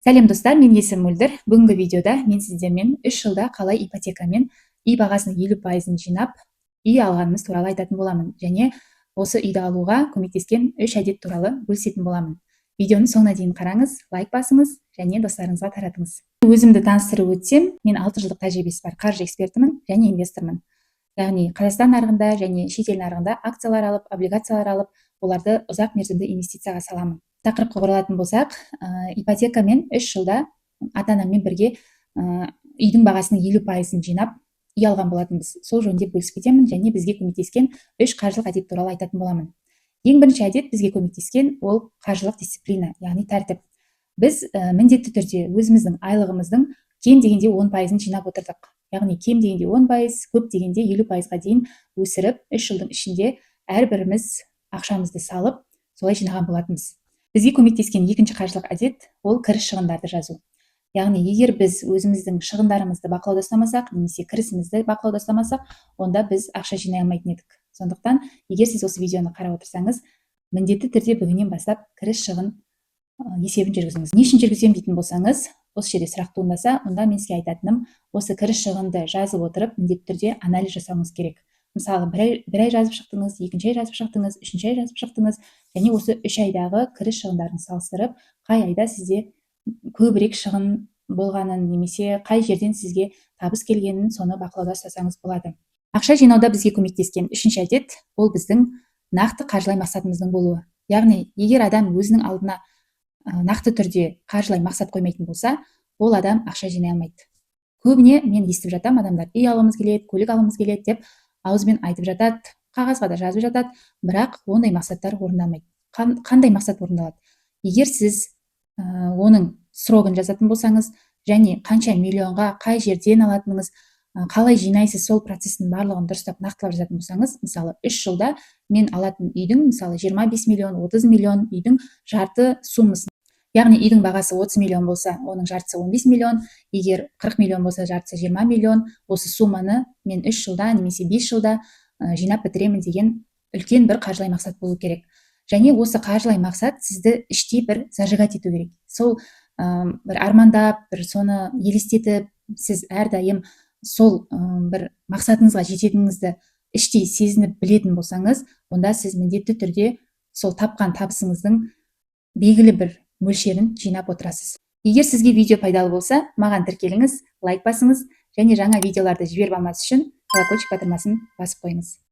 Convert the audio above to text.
Сәлем достар, мен есім Мөлдір. Бүгінгі видеода мен сіздермен 3 жылда қалай ипотекамен үй бағасының 50%-ын жинап, үй алғанымыз туралы айтатын боламын. Және осы үйді алуға көмектескен 3 әдет туралы бөлісетін боламын. Видеоны соңына дейін қараңыз, лайк басыңыз және достарыңызға таратыңыз. Өзімді таныстырып өтсем, мен 6 жылдық тәжірибесі бар қаржы экспертімін және инвестормын. Яғни Қазақстан нарығында және шетел нарығында акциялар алып, облигациялар алып, оларды ұзақ мерзімді инвестицияға саламын. Тақырыпқа оралатын болсақ, ипотекамен 3 жылда ата-анаммен бірге үйдің бағасының 50%-ын жинап, үй алған болатынбыз. Сол жөнінде бөлісіп кетемін және бізге көмектескен 3 қаржылық әдет туралы айтатын боламын. Ең бірінші әдет бізге көмектескен ол қаржылық дисциплина, яғни тәртіп. Біз міндетті түрде өзіміздің айлығымыздың кем дегенде 10%-ын жинап отырдық. Яғни кем дегенде 10%, көп дегенде 50%-ға дейін өсіріп, 3 жылдың ішінде әрбіріміз ақшамызды салып, солай жинаған болатынбыз. Бізге көмектескен екінші қаржылық әдет ол кіріс шығындарды жазу. Яғни егер біз өзіміздің шығындарымызды бақылауда ұстамасақ, немесе кірісімізді бақылауда ұстамасақ, онда біз ақша жинай алмайтын едік. Сондықтан, егер сіз осы видеоны қарап отырсаңыз, міндетті түрде бүгіннен бастап кіріс шығын есебін жүргізіңіз. Не үшін жүргіземін дейтін болсаңыз, осы жерде сұрақ туындаса, онда мен сізге айтатыным, осы кіріс шығынды жазып отырып, міндетті түрде анализ жасауыңыз керек. Мысалы, бір ай жазып шықтыңыз, екінші ай жазып шықтыңыз, үшінші ай жазып шықтыңыз, және осы 3 айдағы кіріс шығындарын салыстырып, қай айда сізде көбірек шығын болғанын, немесе қай жерден сізге табыс келгенін, соны бақылауда ұстасаңыз болады. Ақша жинауда бізге көмектескен үшінші әдет ол біздің нақты қаржылай мақсатымыздың болуы. Яғни, егер адам өзінің алдына нақты түрде қаржылай мақсат қоймайтын болса, ол адам ақша жинай алмайды. Көбіне мен естіп жатам, адамдар үй алғымыз келеді, көлік алғымыз келеді деп аузбен айтып жатады, қағазға да жазып жатады, бірақ ондай мақсаттар орындалмайды. Қандай мақсат орындалады? Егер сіз оның срогын жазатын болсаңыз, және қанша миллионға қай жерден алатыныңыз, қалай жинайсыз, сол процестің барлығын дұрыстап нақтылап жазатын болсаңыз, мысалы 3 жылда мен алатын үйдің, мысалы 25 миллион, 30 миллион үйдің жарты суммасын, яғни үйдің бағасы 30 миллион болса, оның жартысы 15 миллион, егер 40 миллион болса, жартысы 20 миллион, осы сумманы мен 3 жылда немесе 5 жылда жинап бітіремін деген үлкен бір қаржылай мақсат болу керек. Және осы қаржылай мақсат сізді іштей бір зажигать ету керек. Сол бір армандап, бір соны елестетіп, сіз әрдайым сол бір мақсатыңызға жететініңізді іштей сезініп білетін болсаңыз, онда сіз міндетті түрде сол тапқан табысыңыздың белгілі бір мөлшерін жинап отырасыз. Егер сізге видео пайдалы болса, маған тіркеліңіз, лайк басыңыз және жаңа видеоларды жіберіп алмас үшін колокольчик батырмасын басып қойыңыз.